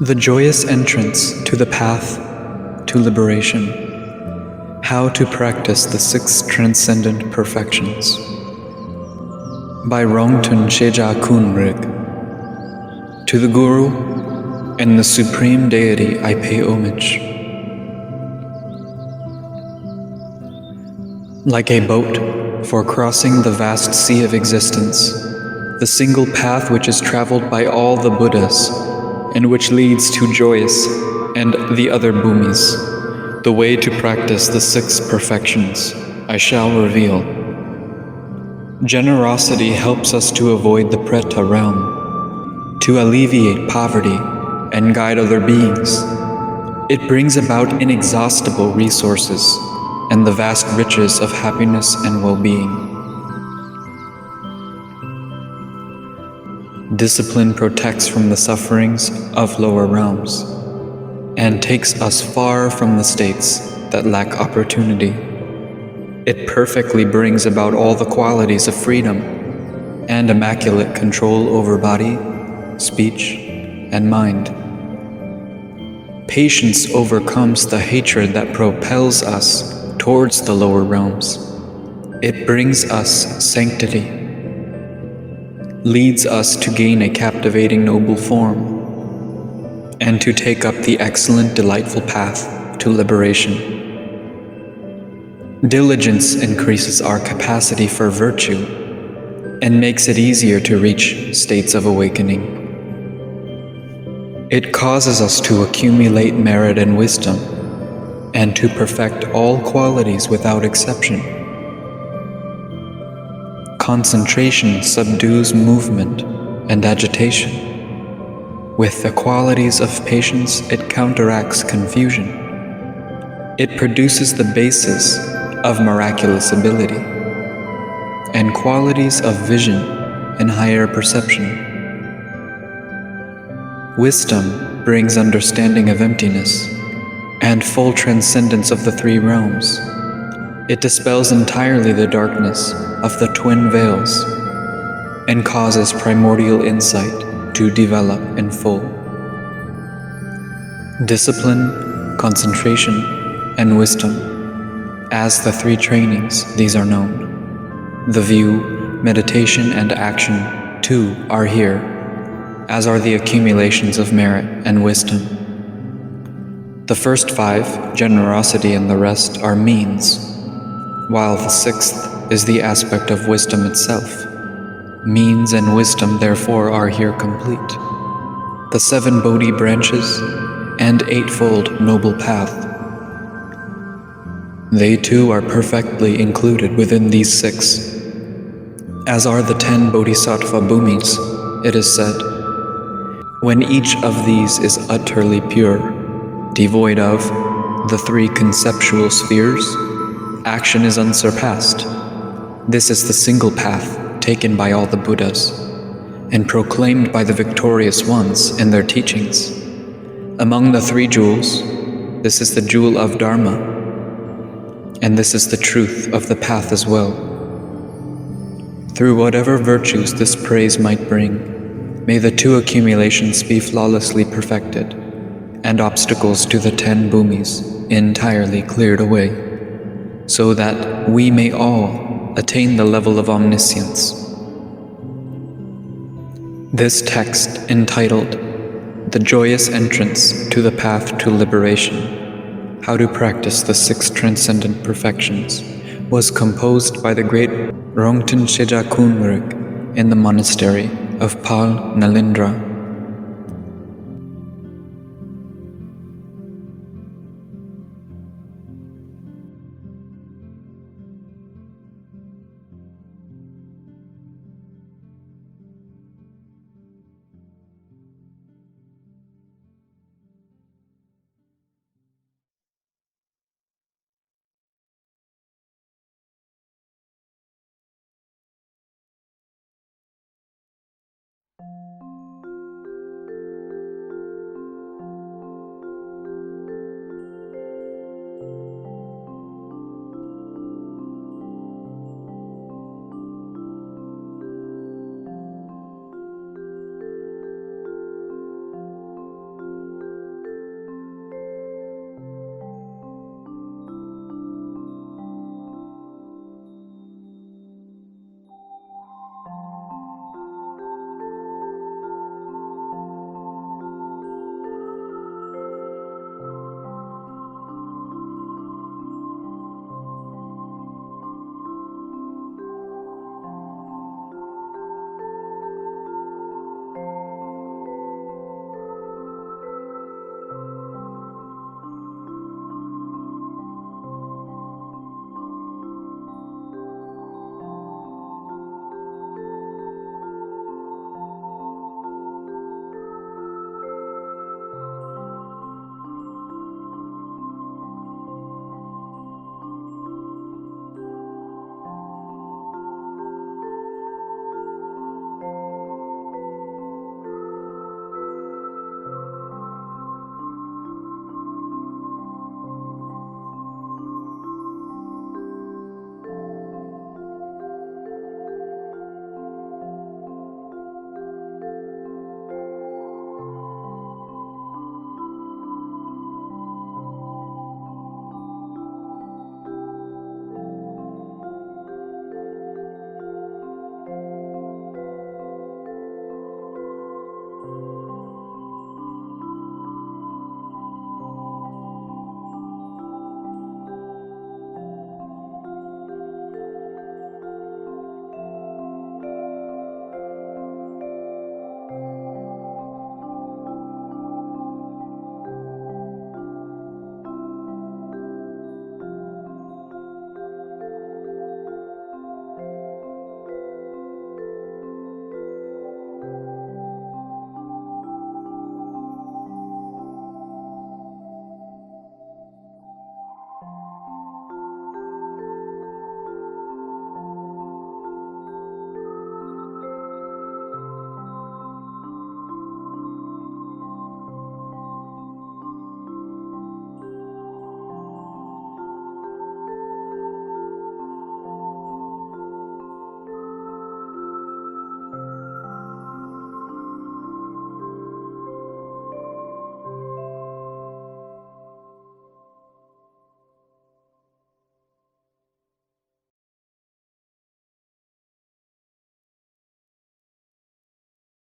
The joyous entrance to the path to liberation. How to practice the 6 transcendent perfections. By Rongtön Sheja Künrig. To the Guru and the Supreme Deity I pay homage. Like a boat for crossing the vast sea of existence, the single path which is traveled by all the Buddhas, and which leads to Joyous and the other bhumis, the way to practice the 6 perfections, I shall reveal. Generosity helps us to avoid the Preta realm, to alleviate poverty and guide other beings. It brings about inexhaustible resources and the vast riches of happiness and well-being. Discipline protects from the sufferings of lower realms and takes us far from the states that lack opportunity. It perfectly brings about all the qualities of freedom and immaculate control over body, speech, and mind. Patience overcomes the hatred that propels us towards the lower realms. It brings us sanctity, leads us to gain a captivating noble form, and to take up the excellent delightful path to liberation. Diligence increases our capacity for virtue and makes it easier to reach states of awakening. It causes us to accumulate merit and wisdom, and to perfect all qualities without exception. Concentration subdues movement and agitation. With the qualities of patience, it counteracts confusion. It produces the basis of miraculous ability and qualities of vision and higher perception. Wisdom brings understanding of emptiness and full transcendence of the 3 realms. It dispels entirely the darkness of the twin veils and causes primordial insight to develop in full. Discipline, concentration, and wisdom. As the 3 trainings, these are known. The view, meditation, and action, too, are here, as are the accumulations of merit and wisdom. The first 5, generosity and the rest, are means, while the 6th is the aspect of wisdom itself. Means and wisdom, therefore, are here complete. The 7 Bodhi branches and 8-fold noble path. They too are perfectly included within these 6. As are the 10 bodhisattva bhumis, it is said. When each of these is utterly pure, devoid of the 3 conceptual spheres, action is unsurpassed. This is the single path taken by all the Buddhas and proclaimed by the victorious ones in their teachings. Among the 3 jewels, this is the jewel of Dharma, and this is the truth of the path as well. Through whatever virtues this praise might bring, may the 2 accumulations be flawlessly perfected, and obstacles to the 10 bhumis entirely cleared away, so that we may all attain the level of omniscience. This text, entitled The Joyous Entrance to the Path to Liberation, How to Practice the 6 Transcendent Perfections, was composed by the great Rongtön Sheja Künrig in the monastery of Pāramitās.